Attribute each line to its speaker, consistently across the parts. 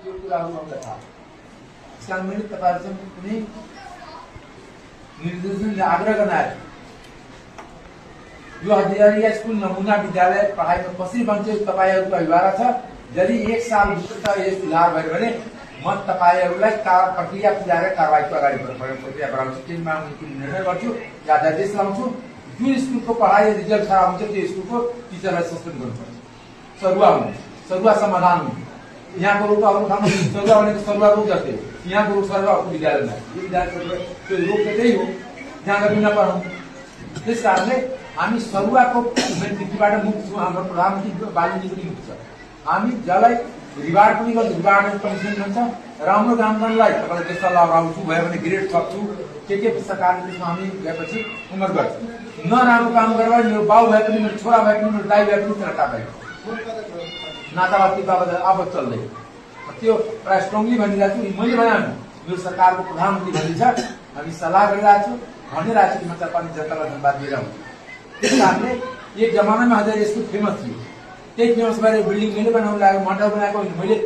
Speaker 1: यो कुराहरू मलाई थाहा छ। त्यसकारण मैले तपाईहरुसँग कुनै निर्देशन आग्रह गर्न आए यो हजारिया स्कुल नमुना विद्यालय पढाइमा कसरी बन्छ तपाईहरुको अभिभावक छ। यदि 1 साल भित्र यो सुधार भयो भने म तपाईहरुलाई प्रक्रिया पुर्याएर कारबाहीको अगाडि बढाउने प्रक्रिया गराउँछु। त्यसमा म निर्णय गर्छु या आदेश लाउँछु। जुन स्कुलको पढाइ रिजल्ट खराब हुन्छ त्यो स्कुलको टिचरलाई सस्पेन्ड गर्नुपर्छ। सरुवा हुन्छ, सरुवा समाधान हुन्छ। यहाँको रोग अरू ठाउँमा सरुवा भनेको सरुवा रोग जस्तै यहाँको रोग सरुवा अर्को विद्यालयमा यो विद्यालयको त्यो रोग त त्यही हो, त्यहाँ बिना पढाउँ। त्यस कारणले हामी सरुवाको मेन्टिटीबाट मुक्त छौँ। हाम्रो प्रधानमन्त्री बालीजीको मुक्त छ। हामी जसलाई रिवार्ड पनि गर्छु, रिवार्ड पनिसमेन्ट भन्छ। राम्रो काम गर्नलाई तपाईँलाई त्यस्ता लाभ आउँछु भयो भने ग्रेड थप्छु के सरकारले त्यसमा हामी गएपछि उमेर गर्छु। नराम्रो काम गरेर मेरो बाउ भए पनि मेरो छोरा भए पनि मेरो दाइ भए पनि त्यसलाई टापाएको नातावाती बाबत अब चल्दै त्यो प्रायः स्ट्रङली भनिरहेको छु। मैले भने मेरो सरकारको प्रधानमन्त्री भनिन्छ हामी सल्लाह गरिरहेको छु भनिरहेको छु कि मतलब पनि जनतालाई धन्यवाद दिएर हुन्छ। त्यस कारणले एक जमानामा हजार यसको फेमस थियो। त्यही फेमस भएर बिल्डिङ मैले बनाउनु लाग्यो, मन्टाउ बनाएको होइन। मैले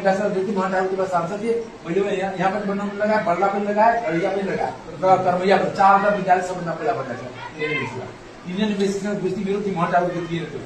Speaker 1: ब्याचलर ड्युटी मन्टाउको सांसद थिएँ। मैले यहाँ पनि बनाउनु लगाएँ, बल्ला पनि लगाएँ, घडिया पनि लगाएँ र कर्मैया 4 विद्यालय सबभन्दा पहिला बनाएको छ। इन्डियन इन्भेस्टिगेसन बेसी मेरो मन्टाउको थिएन त्यो।